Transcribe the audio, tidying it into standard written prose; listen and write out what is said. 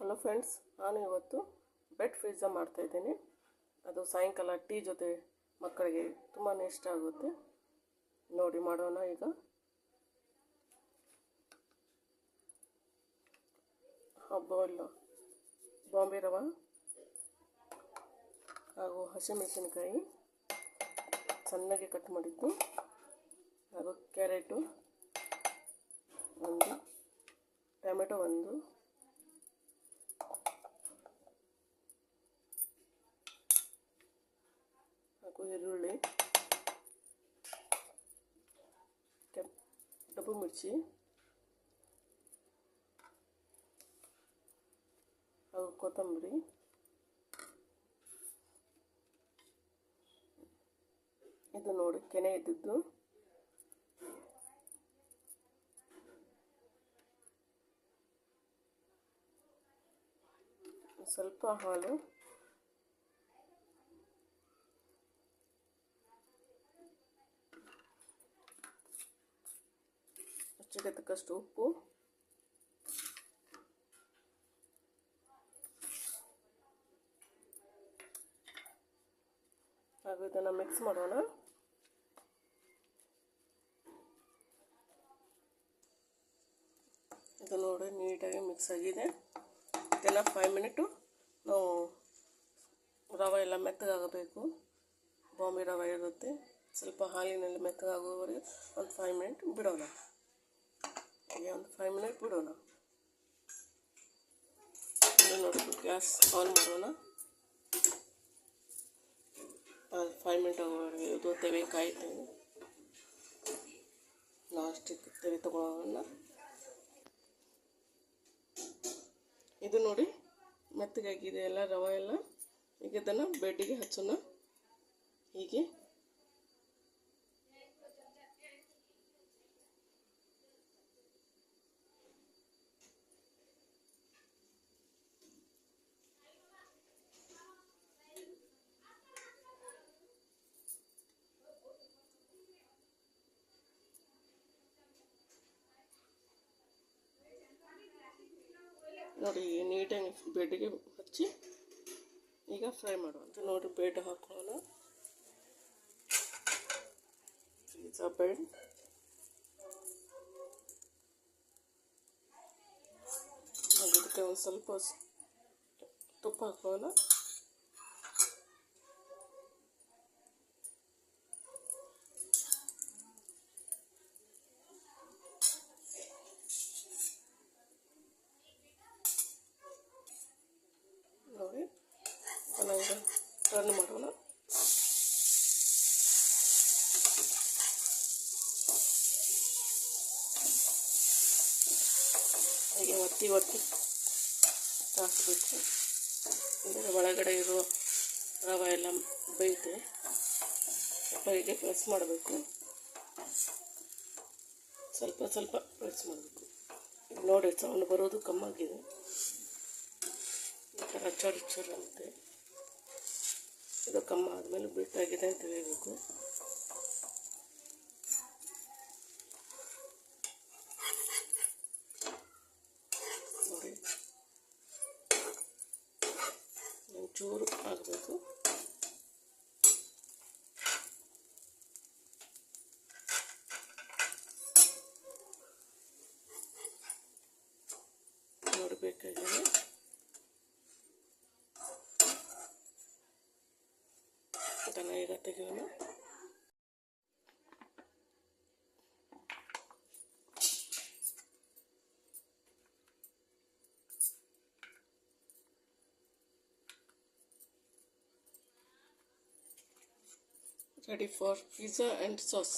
Hello friends, ನಾನು ಇವತ್ತು bread pizza ಮಾಡ್ತಾಯಿದ್ದೀನಿ. ಅದು ಸಾಯಂಕಾಲ ಟೀ ಜೊತೆ ಮಕ್ಕಳಿಗೆ ತುಂಬಾ ಇಷ್ಟ ಆಗುತ್ತೆ. ನೋಡಿ ಮಾಡೋಣ. ಈಗ ಬಾಂಬೆ ರವೆ ಹಾಗೂ ಹಸಿಮೆಣಸಿನಕಾಯಿ ಸಣ್ಣಗೆ ಕಟ್ ಮಾಡಿದ್ದು, ಹಾಗೂ ಕ್ಯಾರೆಟು ಒಂದು, ಟೊಮೆಟೊ ಒಂದು, ಹಾಗೂ ಈರುಳ್ಳಿ, ಡಬ್ಬು ಮಿರ್ಚಿ ಹಾಗೂ ಕೊತ್ತಂಬರಿ, ಇದು ನೋಡಿ ಕೆನೆ ಇದ್ದಿದ್ದು, ಸ್ವಲ್ಪ ಹಾಲು, ರುಚಿಗೆ ತಕ್ಕಷ್ಟು ಉಪ್ಪು, ಹಾಗೂ ಇದನ್ನು ಮಿಕ್ಸ್ ಮಾಡೋಣ. ಇದು ನೋಡಿ ನೀಟಾಗಿ ಮಿಕ್ಸ್ ಆಗಿದೆ. ಇದೆಲ್ಲ 5 ಮಿನಿಟು ನಾವು ರವೆ ಎಲ್ಲ ಮೆತ್ತಗಾಗಬೇಕು. ಬಾಂಬೆ ರವೆ ಇರುತ್ತೆ, ಸ್ವಲ್ಪ ಹಾಲಿನಲ್ಲಿ ಮೆತ್ತಗಾಗುವವರೆಗೆ ಒಂದು 5 ಮಿನಿಟ್ ಬಿಡೋಣ. ಹೀಗೆ ಒಂದು 5 ಮಿನಿಟ್ ಬಿಡೋಣ. ನೋಡಿ ಗ್ಯಾಸ್ ಆನ್ ಮಾಡೋಣ. 5 ಮಿನಿಟ್ ಇದು ತೆವೆ ಕಾಯ್ತೇವೆ. ಲಾಸ್ಟಿಗೆ ತೆವೆ ತಗೊಳ್ಳೋಣ. ಇದು ನೋಡಿ ಮೆತ್ತಗಾಗಿದೆ ಎಲ್ಲ ರವೆ ಎಲ್ಲ. ಈಗ ಇದನ್ನು ಬೆಡ್ಡಿಗೆ ಹಚ್ಚೋಣ. ಹೀಗೆ ನೋಡಿ ನೀಟಾಗಿ ಬೆಡ್ಗೆ ಹಚ್ಚಿ ಈಗ ಫ್ರೈ ಮಾಡುವಂತ. ನೋಡಿ ಬೆಡ್ ಹಾಕೋಣ. ಪಿಜ್ಜಾ ಬೆಡ್, ಅದಕ್ಕೆ ಒಂದು ಸ್ವಲ್ಪ ತುಪ್ಪ ಹಾಕೋಣ. ನೋಡಿ ಚೆನ್ನಾಗಿ ಟರ್ನ್ ಮಾಡೋಣ. ಹಾಗೆ ಒತ್ತಿ ಹಾಕಬೇಕು. ಅಂದರೆ ಒಳಗಡೆ ಇರೋ ರವೆ ಎಲ್ಲ ಬೇಯುತ್ತೆ. ಸ್ವಲ್ಪ ಹೀಗೆ ಪ್ರೆಸ್ ಮಾಡಬೇಕು. ಸ್ವಲ್ಪ ಪ್ರೆಸ್ ಮಾಡಬೇಕು. ನೋಡಿ ಸೌಂಡ್ ಬರೋದು ಕಮ್ಮಾಗಿದೆ. ಈ ಥರ ಚರು ಅಂತೆ. ಇದು ಕಮ್ಮ ಆದಮೇಲೆ ಬಿಟ್ಟಾಗಿದೆ ಅಂತ ಹೇಳಬೇಕು. ನೋಡಿ ಒಂಚೂರು ಆಗಬೇಕು. ನೋಡಬೇಕಾಗಿದೆ. ಅದನ್ನು ಈಗ ತೆಗೆಯೋಣ. Ready for pizza and sauce.